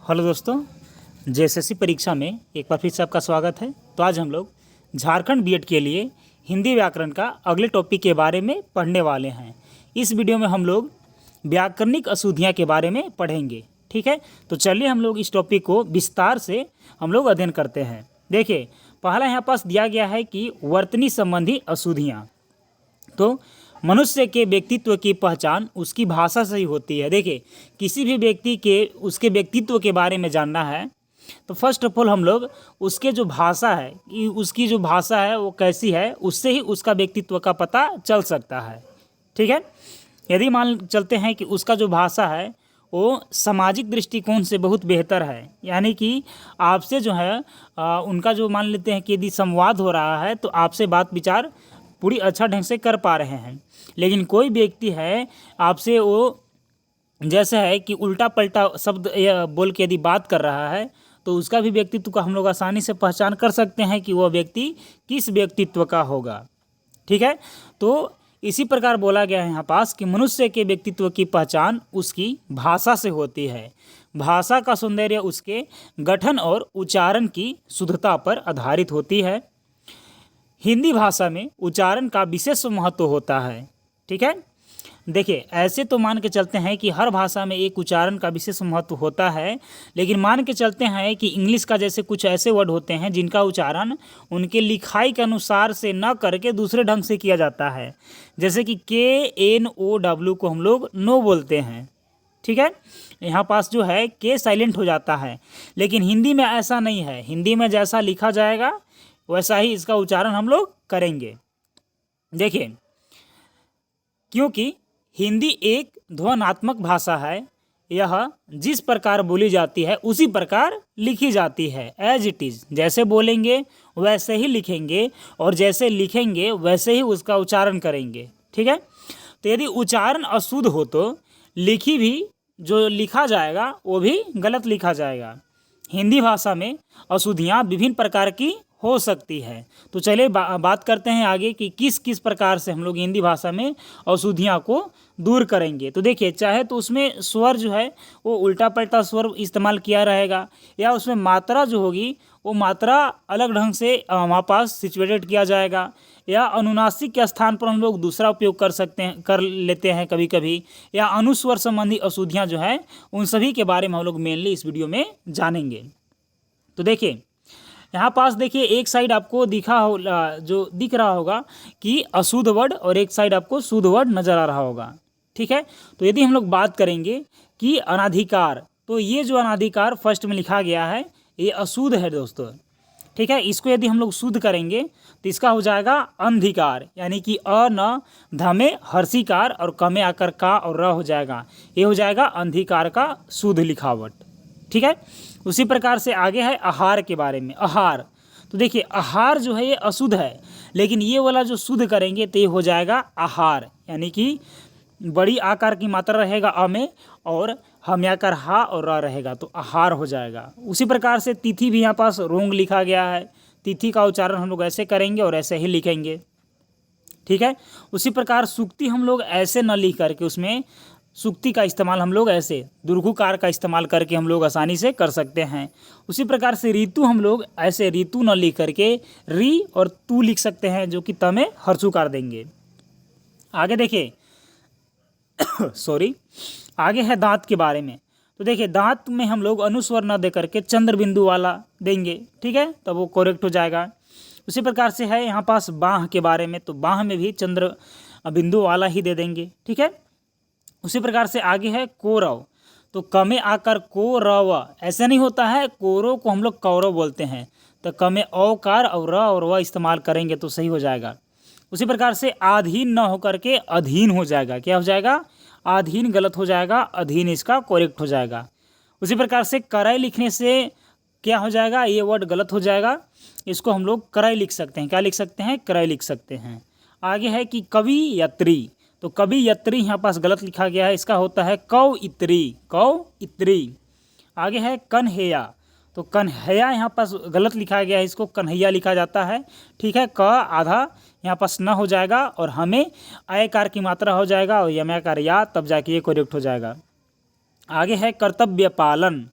Hello दोस्तों, JSSC परीक्षा में एक बार फिर से आपका स्वागत है। तो आज हम लोग झारखंड बीएड के लिए हिंदी व्याकरण का अगले टॉपिक के बारे में पढ़ने वाले हैं। इस वीडियो में हम लोग व्याकरणिक अशुद्धियाँ के बारे में पढ़ेंगे। ठीक है, तो चलिए हम लोग इस टॉपिक को विस्तार से हम लोग अध्ययन करते हैं। देखिए, पहला यहाँ पास दिया गया है कि वर्तनी संबंधी अशुद्धियाँ। तो मनुष्य के व्यक्तित्व की पहचान उसकी भाषा से ही होती है। देखिए, किसी भी व्यक्ति के उसके व्यक्तित्व के बारे में जानना है तो फर्स्ट ऑफ ऑल हम लोग उसके जो भाषा है कि उसकी जो भाषा है वो कैसी है, उससे ही उसका व्यक्तित्व का पता चल सकता है। ठीक है, यदि मान चलते हैं कि उसका जो भाषा है वो सामाजिक दृष्टिकोण से बहुत बेहतर है, यानी कि आपसे जो है उनका जो मान लेते हैं कि यदि संवाद हो रहा है तो आपसे बात विचार पूरी अच्छा ढंग से कर पा रहे हैं। लेकिन कोई व्यक्ति है आपसे वो जैसे है कि उल्टा पलटा शब्द बोल के यदि बात कर रहा है तो उसका भी व्यक्तित्व का हम लोग आसानी से पहचान कर सकते हैं कि वह व्यक्ति किस व्यक्तित्व का होगा। ठीक है, तो इसी प्रकार बोला गया है यहाँ पास कि मनुष्य के व्यक्तित्व की पहचान उसकी भाषा से होती है। भाषा का सौंदर्य उसके गठन और उच्चारण की शुद्धता पर आधारित होती है। हिंदी भाषा में उच्चारण का विशेष महत्व होता है। ठीक है, देखिए ऐसे तो मान के चलते हैं कि हर भाषा में एक उच्चारण का विशेष महत्व होता है, लेकिन मान के चलते हैं कि इंग्लिश का जैसे कुछ ऐसे वर्ड होते हैं जिनका उच्चारण उनके लिखाई के अनुसार से न करके दूसरे ढंग से किया जाता है। जैसे कि KNOW को हम लोग नो बोलते हैं। ठीक है, यहाँ पास जो है के साइलेंट हो जाता है, लेकिन हिंदी में ऐसा नहीं है। हिंदी में जैसा लिखा जाएगा वैसा ही इसका उच्चारण हम लोग करेंगे। देखिए, क्योंकि हिंदी एक ध्वन्यात्मक भाषा है, यह जिस प्रकार बोली जाती है उसी प्रकार लिखी जाती है। एज इट इज़, जैसे बोलेंगे वैसे ही लिखेंगे और जैसे लिखेंगे वैसे ही उसका उच्चारण करेंगे। ठीक है, तो यदि उच्चारण अशुद्ध हो तो लिखी भी जो लिखा जाएगा वो भी गलत लिखा जाएगा। हिंदी भाषा में अशुद्धियाँ विभिन्न प्रकार की हो सकती है। तो चलिए बात करते हैं आगे कि किस किस प्रकार से हम लोग हिंदी भाषा में अशुद्धियाँ को दूर करेंगे। तो देखिए, चाहे तो उसमें स्वर जो है वो उल्टा पलटा स्वर इस्तेमाल किया रहेगा, या उसमें मात्रा जो होगी वो मात्रा अलग ढंग से हमारे पास सिचुएटेड किया जाएगा, या अनुनासिक के स्थान पर हम लोग दूसरा उपयोग कर लेते हैं कभी कभी, या अनुस्वर संबंधी अशुद्धियाँ जो है उन सभी के बारे में हम लोग मेनली इस वीडियो में जानेंगे। तो देखिए, यहाँ पास देखिए एक साइड आपको जो दिख रहा होगा कि अशुद्ध वर्ड और एक साइड आपको शुद्ध वर्ड नज़र आ रहा होगा। ठीक है, तो यदि हम लोग बात करेंगे कि अनाधिकार, तो ये जो अनाधिकार फर्स्ट में लिखा गया है ये अशुद्ध है दोस्तों। ठीक है, इसको यदि हम लोग शुद्ध करेंगे तो इसका हो जाएगा अंधिकार, यानी कि अ न धमे हर्षिकार और कमे आकर का और र हो जाएगा, ये हो जाएगा अंधिकार का शुद्ध लिखावट। ठीक है, उसी प्रकार से आगे है आहार के बारे में। आहार, तो देखिए आहार जो है ये अशुद्ध है, लेकिन ये वाला जो शुद्ध करेंगे तो ये हो जाएगा आहार, यानी कि बड़ी आकार की मात्रा रहेगा अ में और हम्याकार हा और र रहेगा, तो आहार हो जाएगा। उसी प्रकार से तिथि भी यहाँ पास रोंग लिखा गया है। तिथि का उच्चारण हम लोग ऐसे करेंगे और ऐसे ही लिखेंगे। ठीक है, उसी प्रकार सुक्ति हम लोग ऐसे न लिख करके उसमें सुक्ति का इस्तेमाल हम लोग ऐसे दुर्घुकार का इस्तेमाल करके हम लोग आसानी से कर सकते हैं। उसी प्रकार से ऋतु हम लोग ऐसे ऋतु न लिख करके री और तू लिख सकते हैं, जो कि त में हर्षुकार देंगे। आगे देखिए सॉरी, आगे है दांत के बारे में। तो देखिए, दांत में हम लोग अनुस्वर न दे करके चंद्र बिंदु वाला देंगे। ठीक है, तब वो करेक्ट हो जाएगा। उसी प्रकार से है यहाँ पास बाह के बारे में, तो बाह में भी चंद्र बिंदु वाला ही दे देंगे। ठीक है, उसी प्रकार से आगे है कौरव, तो कमे आकर कौरव ऐसा नहीं होता है, कौरव को हम लोग कौरव बोलते हैं, तो कमे औकार और र और व इस्तेमाल करेंगे तो सही हो जाएगा। उसी प्रकार से आधीन न होकर के अधीन हो जाएगा। क्या हो जाएगा? आधीन गलत हो जाएगा, अधीन इसका करेक्ट हो जाएगा। उसी प्रकार से कराई लिखने से क्या हो जाएगा? ये वर्ड गलत हो जाएगा, इसको हम लोग कराई लिख सकते हैं। क्या लिख सकते हैं? कराई लिख सकते हैं। आगे है कि कवि यत्री, तो कवि यत्री यहाँ पास गलत लिखा गया है, इसका होता है कौ इत्री, कौ इत्री। आगे है कन्हैया, तो कन्हैया यहाँ पास गलत लिखा गया है, इसको कन्हैया लिखा जाता है। ठीक है, क आधा यहाँ पास न हो जाएगा और हमें आयकार की मात्रा हो जाएगा और यमयाकार या, तब जाके ये करेक्ट हो जाएगा। आगे है कर्तव्य पालन,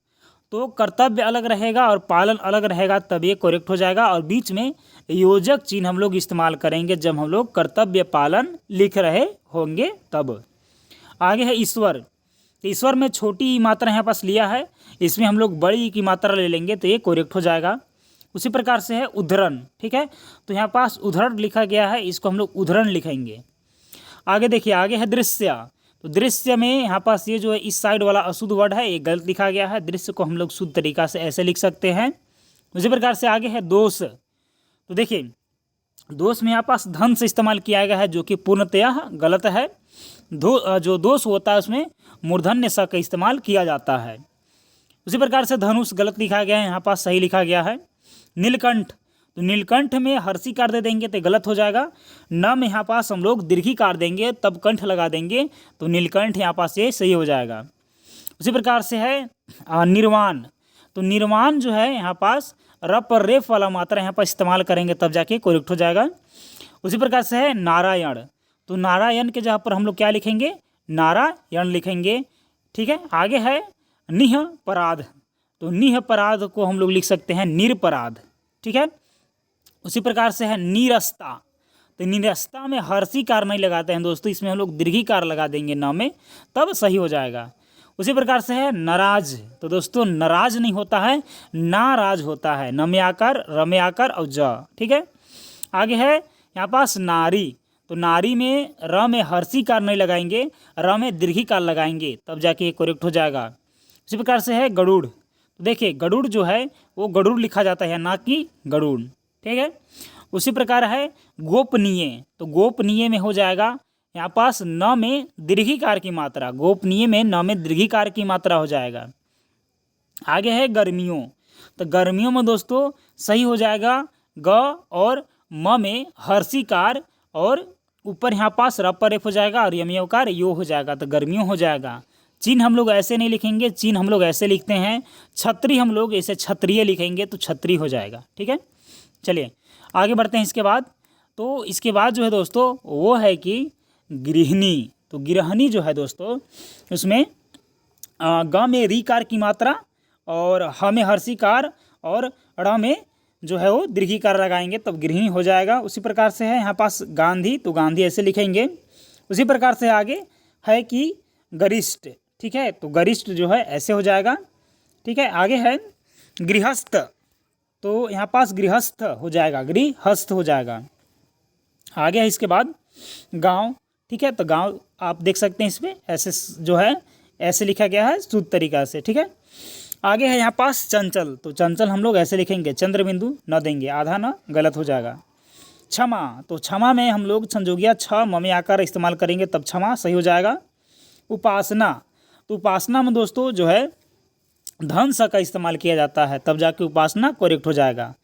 तो कर्तव्य अलग रहेगा और पालन अलग रहेगा, तब ये करेक्ट हो जाएगा। और बीच में योजक चिन्ह हम लोग इस्तेमाल करेंगे जब हम लोग कर्तव्य पालन लिख रहे होंगे तब। आगे है ईश्वर। तो ईश्वर में छोटी ई मात्रा यहाँ पास लिया है, इसमें हम लोग बड़ी ई की मात्रा ले लेंगे तो ये करेक्ट हो जाएगा। उसी प्रकार से है उद्धरण, ठीक है, तो यहाँ पास उद्धरण लिखा गया है, इसको हम लोग उद्धरण लिखेंगे। आगे देखिए, आगे है दृश्य। तो दृश्य में यहाँ पास ये जो है इस साइड वाला अशुद्ध वर्ड है, ये गलत लिखा गया है। दृश्य को हम लोग शुद्ध तरीका से ऐसे लिख सकते हैं। उसी प्रकार से आगे है दोष। तो देखिए, दोष में यहाँ पास धन से इस्तेमाल किया गया है, जो कि पूर्णतः गलत है। जो दोष होता है उसमें मूर्धन्य स का इस्तेमाल किया जाता है। उसी प्रकार से धनुष गलत लिखा गया है, यहाँ पास सही लिखा गया है। नीलकंठ, तो नीलकंठ में हर्षिकार दे देंगे तो गलत हो जाएगा। न में यहाँ पास हम लोग दीर्घिकार देंगे तब कंठ लगा देंगे, तो नीलकंठ यहाँ पास ये सही हो जाएगा। उसी प्रकार से है निर्वाण। तो निर्वाण जो है यहाँ पास रप और रेफ वाला मात्रा यहाँ पर इस्तेमाल करेंगे तब जाके करेक्ट हो जाएगा। उसी प्रकार से है नारायण। तो नारायण के जगह पर हम लोग क्या लिखेंगे, नारायण लिखेंगे, ठीक है। आगे है निरपराध। तो निरपराध को हम लोग लिख सकते हैं निरपराध, ठीक है। उसी प्रकार से है निरस्ता। तो निरस्ता में हर्षिकार नहीं लगाते हैं दोस्तों, इसमें हम लोग दीर्घिकार लगा देंगे न में, तब सही हो जाएगा। उसी प्रकार से है नाराज। तो दोस्तों नाराज नहीं होता है, नाराज होता है, न में आकर, र में आकर और ज, ठीक है। आगे है यहाँ पास नारी। तो नारी में र में हर्षिकार नहीं लगाएंगे, र में दीर्घिकार लगाएंगे तब जाके ये करेक्ट हो जाएगा। इसी प्रकार से है गरुड़। तो देखिए गरुड़ जो है वो गरुड़ लिखा जाता है, ना कि गरुड़, ठीक है। उसी प्रकार है गोपनीय। तो गोपनीय में हो जाएगा यहाँ पास न में दीर्घिकार की मात्रा, गोपनीय में न में दीर्घिकार की मात्रा हो जाएगा। आगे है गर्मियों। तो गर्मियों में दोस्तों सही हो जाएगा ग और म में हर्षिकार और ऊपर यहाँ पास र पर एफ हो जाएगा और यमयकार यो हो जाएगा, तो गर्मियों हो जाएगा। चिन्ह हम लोग ऐसे नहीं लिखेंगे, चिन्ह हम लोग ऐसे लिखते हैं। छत्री हम लोग ऐसे क्षत्रिय लिखेंगे तो छत्री हो जाएगा, ठीक है। चलिए आगे बढ़ते हैं। इसके बाद जो है दोस्तों वो है कि गृहिणी। तो गृहिणी जो है दोस्तों उसमें ग में रीकार की मात्रा और ह में हर्षिकार और ड़ में जो है वो दीर्घिकार लगाएंगे तब गृहिणी हो जाएगा। उसी प्रकार से है यहाँ पास गांधी। तो गांधी ऐसे लिखेंगे। उसी प्रकार से आगे है कि गरिष्ठ, ठीक है। तो गरिष्ठ जो है ऐसे हो जाएगा, ठीक है। आगे है गृहस्थ। तो यहाँ पास गृहस्थ हो जाएगा, गृहस्थ हो जाएगा। आगे है इसके बाद गांव, ठीक है। तो गांव आप देख सकते हैं इसमें ऐसे जो है ऐसे लिखा गया है शुद्ध तरीका से, ठीक है। आगे है यहाँ पास चंचल। तो चंचल हम लोग ऐसे लिखेंगे, चंद्र बिंदु न देंगे, आधा न, गलत हो जाएगा। क्षमा। तो क्षमा में हम लोग संजोगिया छ म में आकर इस्तेमाल करेंगे तब क्षमा सही हो जाएगा। उपासना। तो उपासना में दोस्तों जो है धन स का इस्तेमाल किया जाता है तब जाके उपासना करेक्ट हो जाएगा।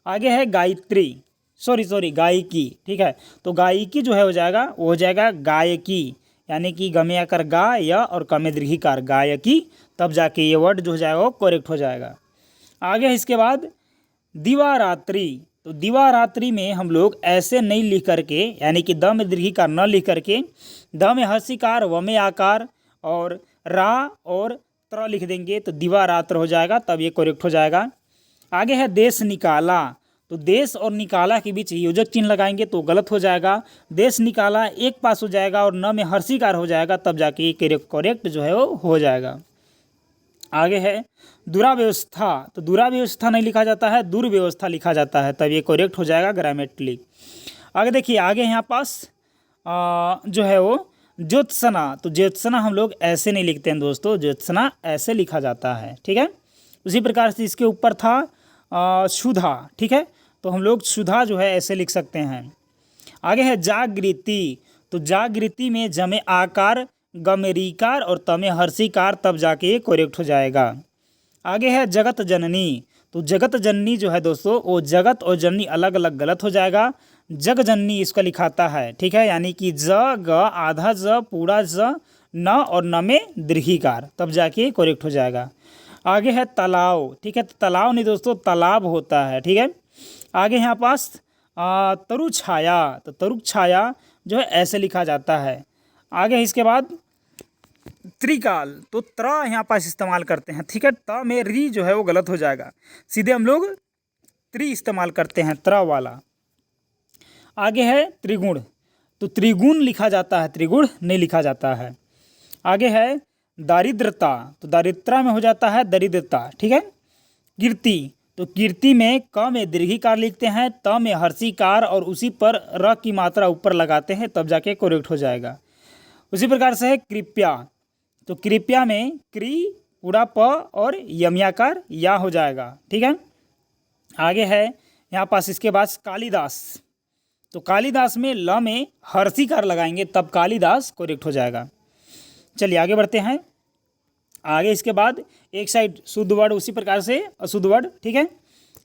आगे है गायत्री, सॉरी गायकी, ठीक है। तो गायकी जो है हो जाएगा वो हो जाएगा गायकी, यानी कि ग में आकर गा या और क में दीर्घिकार गायकी, तब जाके ये वर्ड जो हो जाएगा वो करेक्ट हो जाएगा। आगे है इसके बाद दिवारात्रि। तो दिवारात्रि में हम लोग ऐसे नहीं लिख करके, यानी कि द में दीर्घिकार न लिख करके द में हर्षिकार व में आकार और रा और त्र लिख देंगे तो दिवारात्र हो जाएगा, तब ये करेक्ट हो जाएगा। आगे है देश निकाला। तो देश और निकाला के बीच योजक चिन्ह लगाएंगे तो गलत हो जाएगा। देश निकाला एक पास हो जाएगा और न में हर्षिकार हो जाएगा तब जाके ये करेक्ट जो है वो हो जाएगा। आगे है दुराव्यवस्था। तो दुराव्यवस्था नहीं लिखा जाता है, दुर्व्यवस्था लिखा जाता है, तब ये करेक्ट हो जाएगा ग्रामेटिकली। आगे देखिए, आगे यहाँ पास जो है वो ज्योत्सना। तो ज्योत्सना हम लोग ऐसे नहीं लिखते हैं दोस्तों, ज्योत्सना ऐसे लिखा जाता है, ठीक है। उसी प्रकार से इसके ऊपर था सुधा, ठीक है। तो हम लोग सुधा जो है ऐसे लिख सकते हैं। आगे है जागृति। तो जागृति में जमे आकार ग में रीकार और त में हर्षिकार तब जाके ये करेक्ट हो जाएगा। आगे है जगत जननी। तो जगत जननी जो है दोस्तों वो जगत और जननी अलग अलग गलत हो जाएगा, जग जननी इसका लिखाता है, ठीक है। यानी कि ज ग आधा ज पूरा ज न और न में दीर्घिकार तब जाके करेक्ट हो जाएगा। आगे है तालाव, ठीक है। तो तालाव नहीं दोस्तों तालाब होता है, ठीक है। आगे यहाँ पास तरु छाया। तो तरु छाया जो है ऐसे लिखा जाता है। आगे इसके बाद त्रिकाल, तो त्र यहाँ पास इस्तेमाल करते हैं, ठीक है। त में री जो है वो गलत हो जाएगा, सीधे हम लोग त्रि इस्तेमाल करते हैं, त्र वाला। आगे है त्रिगुण, तो त्रिगुण लिखा जाता है, त्रिगुण नहीं लिखा जाता है। आगे है दारिद्रता, तो दारिद्रता में हो जाता है दरिद्रता, ठीक है। कीर्ति, तो कीर्ति में क में दीर्घिकार लिखते हैं, त में हर्षिकार और उसी पर र की मात्रा ऊपर लगाते हैं, तब जाके करेक्ट हो जाएगा। उसी प्रकार से है कृपया, तो कृपया में क्री पूरा प और यमयाकार या हो जाएगा, ठीक है। आगे है यहाँ पास इसके बाद कालिदास, तो कालिदास में ल में हर्षिकार लगाएंगे तब कालिदास करेक्ट हो जाएगा। चलिए आगे बढ़ते हैं। आगे इसके बाद एक साइड शुद्ध वर्ड, उसी प्रकार से अशुद्ध वर्ड, ठीक है।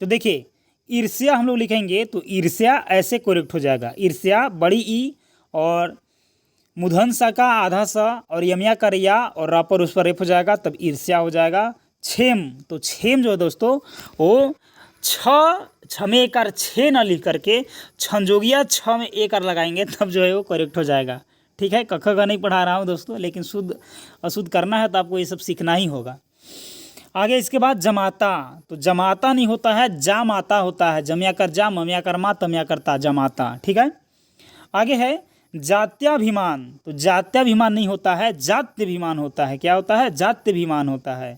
तो देखिए ईर्ष्या हम लोग लिखेंगे तो ईर्ष्या ऐसे करेक्ट हो जाएगा, ईर्ष्या बड़ी ई और मूर्धन सा का आधा सा और यमिया का रिया और रा पर उस पर रेप हो जाएगा, तब ईर्ष्या हो जाएगा। छेम, तो छेम जो है दोस्तों वो छमे एक आर छः न लिख करके छंजोगिया छ में एक आर लगाएंगे तब जो है वो करेक्ट हो जाएगा, ठीक है। कख का नहीं पढ़ा रहा हूँ दोस्तों, लेकिन शुद्ध अशुद्ध करना है तो आपको ये सब सीखना ही होगा। आगे इसके बाद जमाता, तो जमाता नहीं होता है, जामाता होता है, जमिया कर जा, ममिया कर मा, तमिया करता, जमाता, ठीक है। आगे है जात्याभिमान, तो जात्याभिमान नहीं होता है, जात्यभिमान होता है। क्या होता है? जात्यभिमान होता है।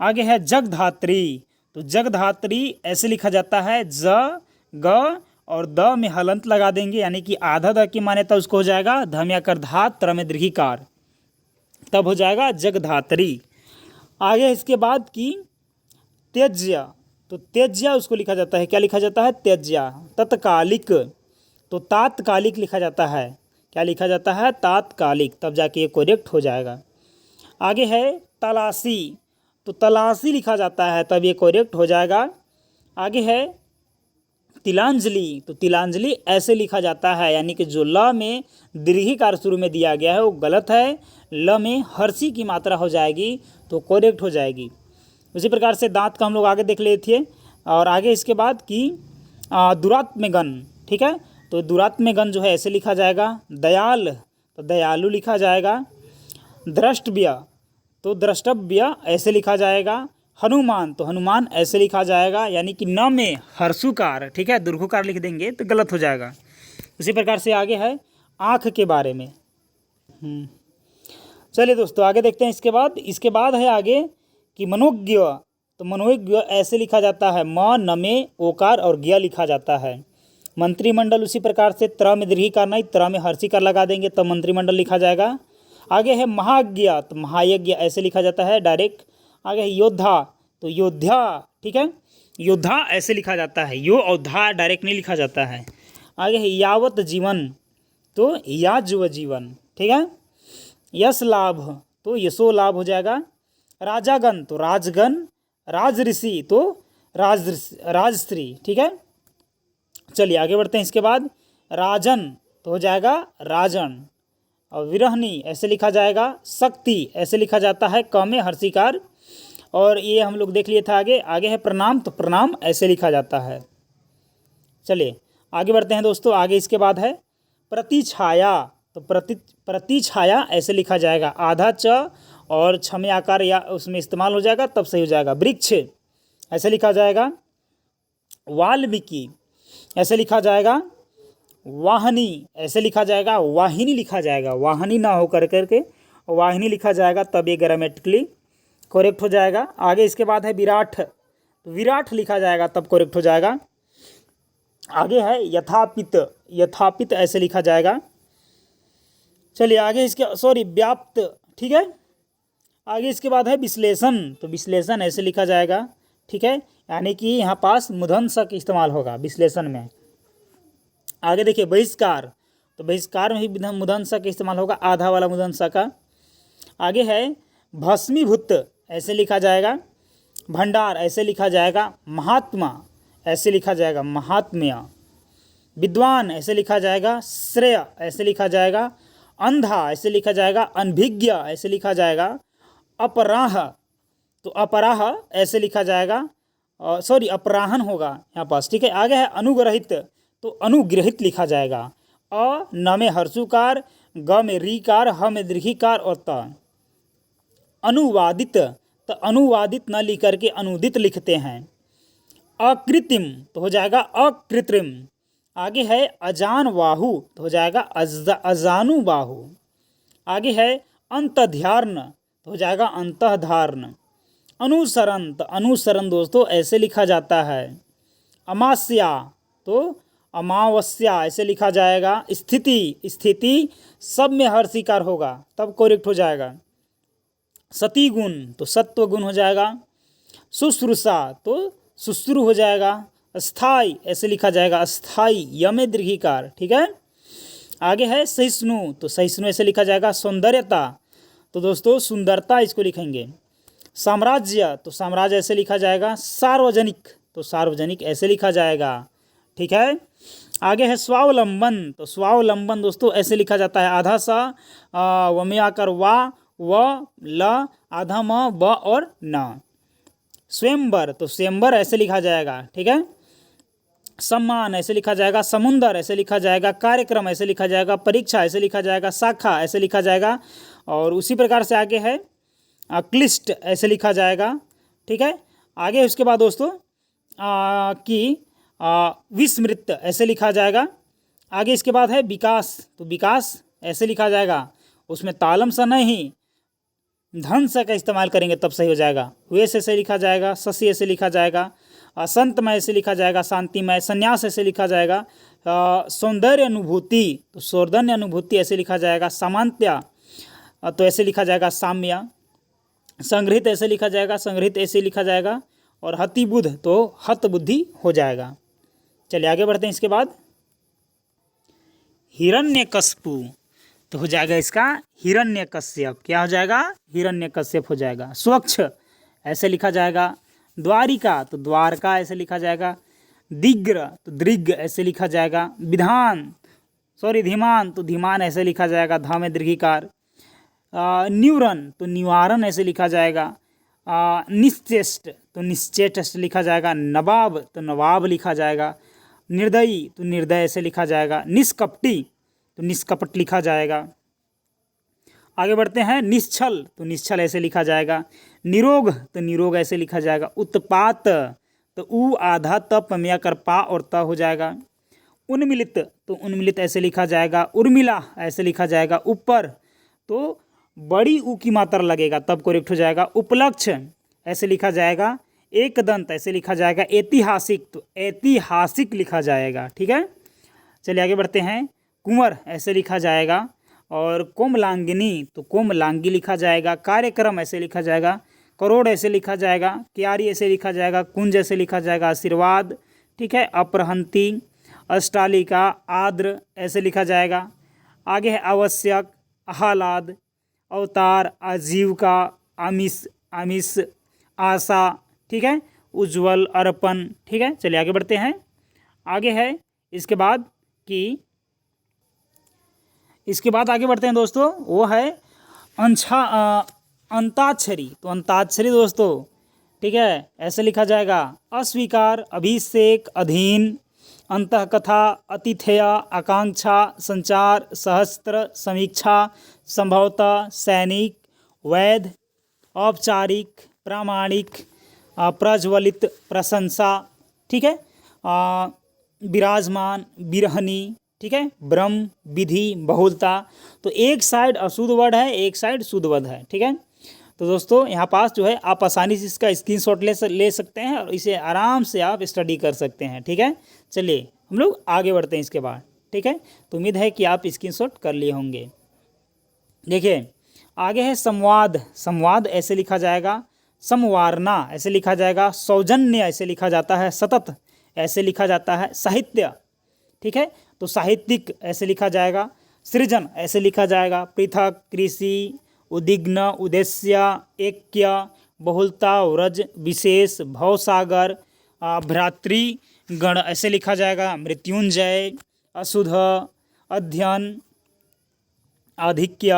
आगे है जगधात्री, तो जगधात्री ऐसे लिखा जाता है, ज ग और द में हलंत लगा देंगे, यानी कि आधा द की मान्यता उसको हो जाएगा धम या कर धात त्र में दीर्घिकार, तब हो जाएगा जगधात्री। आगे इसके बाद की त्यज्य, तो त्यज्य उसको लिखा जाता है, क्या लिखा जाता है? त्यज्य। तत्कालिक, तो तात्कालिक लिखा जाता है, क्या लिखा जाता है? तात्कालिक, तब जाके ये करेक्ट हो जाएगा। आगे है तलाशी, तो तलाशी लिखा जाता है, तब ये करेक्ट हो जाएगा। आगे है तिलांजलि, तो तिलांजलि ऐसे लिखा जाता है, यानी कि जो ल में दीर्घिकार शुरू में दिया गया है वो गलत है, ल में हर्षी की मात्रा हो जाएगी तो करेक्ट हो जाएगी। उसी प्रकार से दांत का हम लोग आगे देख लेते थे। और आगे इसके बाद की दुरात्मगण, ठीक है, तो दुरात्मगण जो है ऐसे लिखा जाएगा। दयाल, तो दयालु लिखा जाएगा। द्रष्टव्य, तो द्रष्टव्य ऐसे लिखा जाएगा। हनुमान, तो हनुमान ऐसे लिखा जाएगा, यानी कि न में हर्षुकार, ठीक है, दीर्घकार लिख देंगे तो गलत हो जाएगा। उसी प्रकार से आगे है आँख के बारे में। चलिए दोस्तों आगे देखते हैं। इसके बाद है आगे कि मनोज्ञ, तो मनोज्ञ ऐसे लिखा जाता है, म न में ओकार और ज्ञ लिखा जाता है। मंत्रिमंडल उसी प्रकार से त्र में दीर्घिकार नहीं, त्र में हर्षिकार लगा देंगे तब मंत्रिमंडल लिखा जाएगा। आगे है महाज्ञ, तो महायज्ञ ऐसे लिखा जाता है डायरेक्ट। आगे है योद्धा, तो योद्धा, ठीक है, योद्धा ऐसे लिखा जाता है, यो और धा डायरेक्ट नहीं लिखा जाता है। आगे है यावत जीवन, तो याजुव जीवन, ठीक है। यश लाभ, तो यशो लाभ हो जाएगा। राजागण, तो राजगण। राज ऋषि, तो राजश्री, ठीक है। चलिए आगे बढ़ते हैं। इसके बाद राजन, तो हो जाएगा राजन। और विरहनी ऐसे लिखा जाएगा। शक्ति ऐसे लिखा जाता है, क में हर्षिकार, और ये हम लोग देख लिए थे। आगे है प्रणाम, तो प्रणाम ऐसे लिखा जाता है। चलिए आगे बढ़ते हैं दोस्तों। आगे इसके बाद है प्रतिछाया, तो प्रतिछाया ऐसे लिखा जाएगा। आधा च और छमे आकार या उसमें इस्तेमाल हो जाएगा तब सही हो जाएगा। वृक्ष ऐसे लिखा जाएगा। वाल्मीकि ऐसे लिखा जाएगा। वाहनी ऐसे लिखा जाएगा। वाहिनी लिखा जाएगा, वाहनी ना हो करके वाहिनी लिखा जाएगा, तब ये ग्रामेटिकली करेक्ट हो जाएगा। आगे इसके बाद है विराट, तो विराट लिखा जाएगा तब करेक्ट हो जाएगा। आगे है यथापित, यथापित ऐसे लिखा जाएगा। चलिए आगे व्याप्त, ठीक है। आगे इसके बाद है विश्लेषण, तो विश्लेषण ऐसे लिखा जाएगा, ठीक है, यानी कि यहाँ पास मूर्धन्य स का इस्तेमाल होगा विश्लेषण में। आगे देखिए बहिष्कार, तो बहिष्कार में भी मूर्धन्य स का इस्तेमाल होगा, आधा वाला मूर्धन्य स का। आगे है भस्मीभूत ऐसे लिखा जाएगा। भंडार ऐसे लिखा जाएगा। महात्मा ऐसे लिखा जाएगा, महात्म्य। विद्वान ऐसे लिखा जाएगा। श्रेय ऐसे लिखा जाएगा। अंधा ऐसे लिखा जाएगा। अनभिज्ञ ऐसे लिखा जाएगा। अपराह, तो अपराह ऐसे लिखा जाएगा, अपराहन होगा यहाँ पास, ठीक है। आगे है अनुग्रहित, तो अनुग्रहित लिखा जाएगा। अ न में हर्षुकार, ग में रीकार, ह में दीर्घिकार और त, अनुवादित, तो अनुवादित न लिख करके अनुदित लिखते हैं। अकृत्रिम तो हो जाएगा अकृत्रिम। आगे है अजानबाहु तो हो जाएगा अजानुबाहु। आगे है अंतर्धारण तो हो जाएगा अंतर्धारण। अनुसरण तो अनुसरण दोस्तों ऐसे लिखा जाता है। अमास्या तो अमावस्या ऐसे लिखा जाएगा। स्थिति, स्थिति सब में हर शिकार होगा तब करेक्ट हो जाएगा। सती गुण तो सत्व गुण हो जाएगा। शुश्रूषा तो शुश्रु हो जाएगा। स्थाई ऐसे लिखा जाएगा अस्थाई, यमे दीर्घिकार, ठीक है। आगे है सहिष्णु तो सहिष्णु ऐसे लिखा जाएगा। सौंदर्यता तो दोस्तों सुंदरता इसको लिखेंगे। साम्राज्य तो साम्राज्य ऐसे लिखा जाएगा। सार्वजनिक तो सार्वजनिक ऐसे लिखा जाएगा, ठीक है। आगे है स्वावलंबन तो स्वावलंबन दोस्तों ऐसे लिखा जाता है। आधा सा व में आकर वा व ल, आधा म ब और न। स्वयंवर तो स्वयंवर ऐसे लिखा जाएगा, ठीक है। सम्मान ऐसे लिखा जाएगा। समुंदर ऐसे लिखा जाएगा। कार्यक्रम ऐसे लिखा जाएगा। परीक्षा ऐसे लिखा जाएगा। शाखा ऐसे लिखा जाएगा। और उसी प्रकार से आगे है क्लिष्ट ऐसे लिखा जाएगा, ठीक है। आगे उसके बाद दोस्तों कि विस्मृत ऐसे लिखा जाएगा। आगे इसके बाद है विकास तो विकास ऐसे लिखा जाएगा। उसमें तालम सा नहीं, धन सा का इस्तेमाल करेंगे तब सही हो जाएगा। वेश ऐसे लिखा जाएगा। शशि ऐसे लिखा जाएगा। संतमय ऐसे लिखा जाएगा। शांतिमय। संन्यास ऐसे लिखा जाएगा। सौंदर्य अनुभूति तो सौंदर्य अनुभूति ऐसे लिखा जाएगा। सामान्य तो ऐसे लिखा जाएगा साम्य। संग्रहित ऐसे लिखा जाएगा। संग्रहित ऐसे लिखा जाएगा। और हतिबुद्ध तो हत बुद्धि हो जाएगा। चलिए आगे बढ़ते हैं। इसके बाद हिरण्यकश्यपु तो हो जाएगा इसका हिरण्यकश्यप। क्या हो जाएगा? हिरण्यकश्यप हो जाएगा। स्वच्छ ऐसे लिखा जाएगा। द्वारिका तो द्वारका ऐसे लिखा जाएगा। दिग्र तो दृग ऐसे लिखा जाएगा। धीमान तो धीमान ऐसे लिखा जाएगा। धा में दीर्घिकार। न्यूरन तो निवारण ऐसे लिखा जाएगा। निश्चेष्ट तो निश्चेष्ट ऐसे लिखा जाएगा। नवाब तो नवाब लिखा जाएगा। निर्दयी तो निर्दय ऐसे लिखा जाएगा। निष्कपटी तो निष्कपट लिखा जाएगा। आगे बढ़ते हैं। निश्चल तो निश्चल ऐसे लिखा जाएगा। निरोग तो निरोग ऐसे लिखा जाएगा। उत्पात तो उ आधा त पमिया कर पा और त हो जाएगा। उन्मिलित तो उन्मिलित ऐसे लिखा जाएगा। उर्मिला ऐसे लिखा जाएगा। ऊपर तो बड़ी ऊ की मात्रा लगेगा तब करेक्ट हो जाएगा। उपलक्ष ऐसे लिखा जाएगा। एक दंत ऐसे लिखा जाएगा। ऐतिहासिक तो ऐतिहासिक लिखा जाएगा, ठीक है। चलिए आगे बढ़ते हैं। कुंवर ऐसे लिखा जाएगा। और कोमलांगिनी तो कोमलांगी लिखा जाएगा। कार्यक्रम ऐसे लिखा जाएगा। करोड़ ऐसे लिखा जाएगा। क्यारी ऐसे लिखा जाएगा। कुंज ऐसे लिखा जाएगा। आशीर्वाद, ठीक है। अपरहंती, अष्टालिका, आद्र ऐसे लिखा जाएगा। आगे है आवश्यक, आह्लाद, अवतार, आजीविका, आमिष, आशा, ठीक है। उज्ज्वल, अर्पण, ठीक है। चलिए आगे बढ़ते हैं। आगे है इसके बाद कि आगे बढ़ते हैं दोस्तों। वो है अंताक्षरी तो अंताक्षरी दोस्तों, ठीक है, ऐसे लिखा जाएगा। अस्वीकार, अभिषेक, अधीन, अंतःकथा, अतिथेय, आकांक्षा, संचार, सहस्त्र, समीक्षा, संभवतः, सैनिक, वैध, औपचारिक, प्रामाणिक, प्रज्वलित, प्रशंसा, ठीक है। विराजमान, बिरहनी, ठीक है। ब्रह्म, विधि, बहुलता। तो एक साइड अशुद्ध वर्ड है, एक साइड शुद्ध वर्ड है, ठीक है। तो दोस्तों यहाँ पास जो है आप आसानी से इसका स्क्रीनशॉट ले सकते हैं और इसे आराम से आप स्टडी कर सकते हैं, ठीक है। चलिए हम लोग आगे बढ़ते हैं इसके बाद, ठीक है। तो उम्मीद है कि आप स्क्रीनशॉट कर लिए होंगे। देखिए आगे है संवाद। संवाद ऐसे लिखा जाएगा। संवारना ऐसे लिखा जाएगा। सौजन्य ऐसे लिखा जाता है। सतत ऐसे लिखा जाता है। साहित्य, ठीक है, तो साहित्यिक ऐसे लिखा जाएगा। सृजन ऐसे लिखा जाएगा। पृथक, कृषि, उद्विग्न, उद्देश्य, ऐक्य, बहुलता, व्रज, विशेष, भवसागर, भ्रातृगण ऐसे लिखा जाएगा। मृत्युंजय, अशुद्ध, अध्ययन, आधिक्य,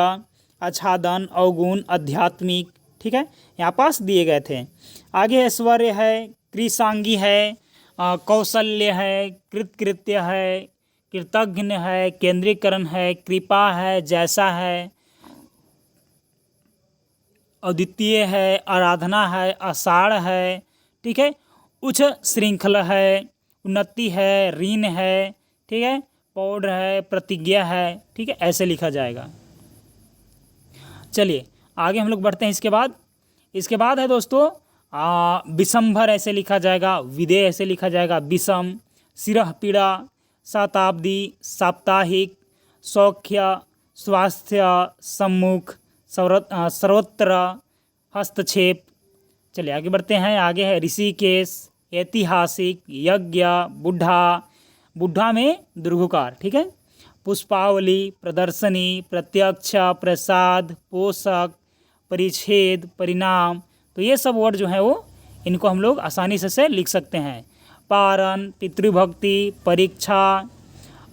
आच्छादन, अवगुण, आध्यात्मिक, ठीक है, यहाँ पास दिए गए थे। आगे ऐश्वर्य है, कृशांगी है, कौशल्य है, कृतकृत्य है, कृतज्ञ है, केंद्रीकरण है, कृपा है, जैसा है, अद्वितीय है, आराधना है, आषाढ़ है, ठीक है, उच्च श्रृंखला है, उन्नति है, ऋण है, ठीक है, पौध है, प्रतिज्ञा है, ठीक है, ऐसे लिखा जाएगा। चलिए आगे हम लोग बढ़ते हैं। इसके बाद है दोस्तों विषमभर ऐसे लिखा जाएगा, विदेह ऐसे लिखा जाएगा, विषम, सिरह पीड़ा, शताब्दी, साप्ताहिक, सौख्य, स्वास्थ्य, सम्मुख, सर्वत्र, हस्तक्षेप। चलिए आगे बढ़ते हैं। आगे है ऋषिकेश, ऐतिहासिक, यज्ञ, बुढ़ा में दीर्घकार, ठीक है, पुष्पावली, प्रदर्शनी, प्रत्यक्ष, प्रसाद, पोषक, परिच्छेद, परिणाम। तो ये सब वर्ड जो है वो इनको हम लोग आसानी से लिख सकते हैं। पारण, पितृभक्ति, परीक्षा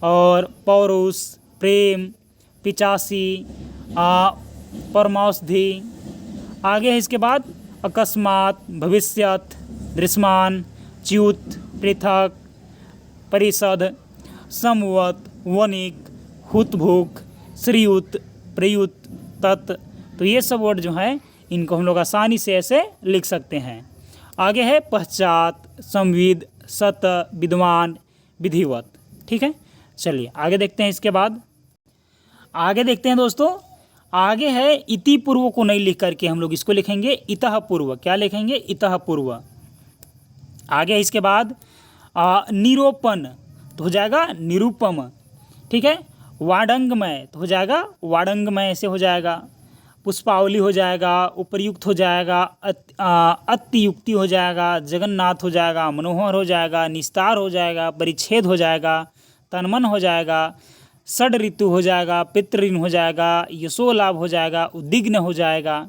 और पौरुष, प्रेम, पिचासी, परमौषधि। आगे है इसके बाद अकस्मात, भविष्यत, दृश्यमान, च्युत, पृथक, परिषद, समवत, वनिक, हुतभुक, श्रीयुत, प्रयुत, तत्। तो ये सब वर्ड जो हैं इनको हम लोग आसानी से ऐसे लिख सकते हैं। आगे है पश्चात, संविद, सत, विद्वान, विधिवत, ठीक है। चलिए आगे देखते हैं। इसके बाद आगे देखते हैं दोस्तों, आगे है इति पूर्व को नहीं लिख करके हम लोग इसको लिखेंगे इतः पूर्व। क्या लिखेंगे? इतः पूर्व। आगे इसके बाद निरूपण तो हो जाएगा निरूपम, ठीक है। वाडंगमय तो हो जाएगा वाडंगमय, ऐसे हो जाएगा। पुष्पावली हो जाएगा, उपयुक्त हो जाएगा, अतियुक्ति हो जाएगा, जगन्नाथ हो जाएगा, मनोहर हो जाएगा, निस्तार हो जाएगा, परिच्छेद हो जाएगा, तन्मन हो जाएगा, षड ऋतु हो जाएगा, पितृऋण हो जाएगा, यशो लाभ हो जाएगा, उद्विग्न हो जाएगा,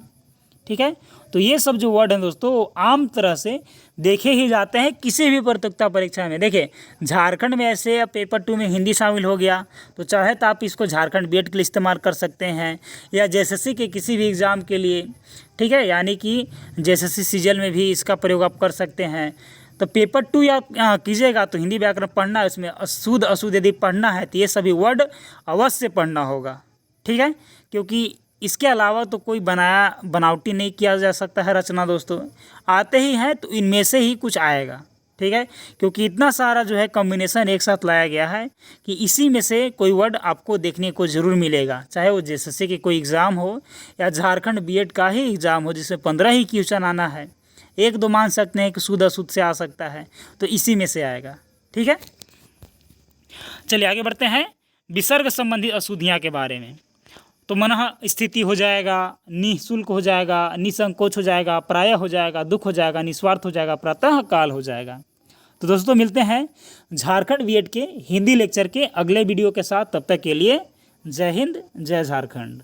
ठीक है। तो ये सब जो वर्ड हैं दोस्तों आम तरह से देखे ही जाते हैं किसी भी प्रतियोगिता परीक्षा में। देखिए झारखंड में ऐसे अब पेपर 2 में हिंदी शामिल हो गया तो चाहे तो आप इसको झारखंड बीएड के लिए इस्तेमाल कर सकते हैं, या जेएसएससी के किसी भी एग्ज़ाम के लिए, ठीक है, यानी कि जेएसएससी सीजीएल में भी इसका प्रयोग आप कर सकते हैं। तो पेपर 2 या कीजिएगा तो हिंदी व्याकरण पढ़ना है, उसमें शुद्ध अशुद्ध यदि पढ़ना है तो ये सभी वर्ड अवश्य पढ़ना होगा, ठीक है। क्योंकि इसके अलावा तो कोई बनावटी नहीं किया जा सकता है रचना दोस्तों। आते ही हैं तो इनमें से ही कुछ आएगा, ठीक है। क्योंकि इतना सारा जो है कॉम्बिनेशन एक साथ लाया गया है कि इसी में से कोई वर्ड आपको देखने को ज़रूर मिलेगा, चाहे वो जेएसएससी के कोई एग्ज़ाम हो या झारखंड बीएड का ही एग्ज़ाम हो जिसमें 15 ही क्वेश्चन आना है। 1-2 मान सकते हैं कि शुद्ध अशुद्ध से आ सकता है, तो इसी में से आएगा, ठीक है। चलिए आगे बढ़ते हैं विसर्ग संबंधी अशुद्धियाँ के बारे में। तो मनः स्थिति हो जाएगा, निःशुल्क हो जाएगा, निसंकोच हो जाएगा, प्रायः हो जाएगा, दुख हो जाएगा, निस्वार्थ हो जाएगा, प्रातः काल हो जाएगा। तो दोस्तों मिलते हैं झारखंड बीएड के हिंदी लेक्चर के अगले वीडियो के साथ। तब तक के लिए जय हिंद, जय झारखंड।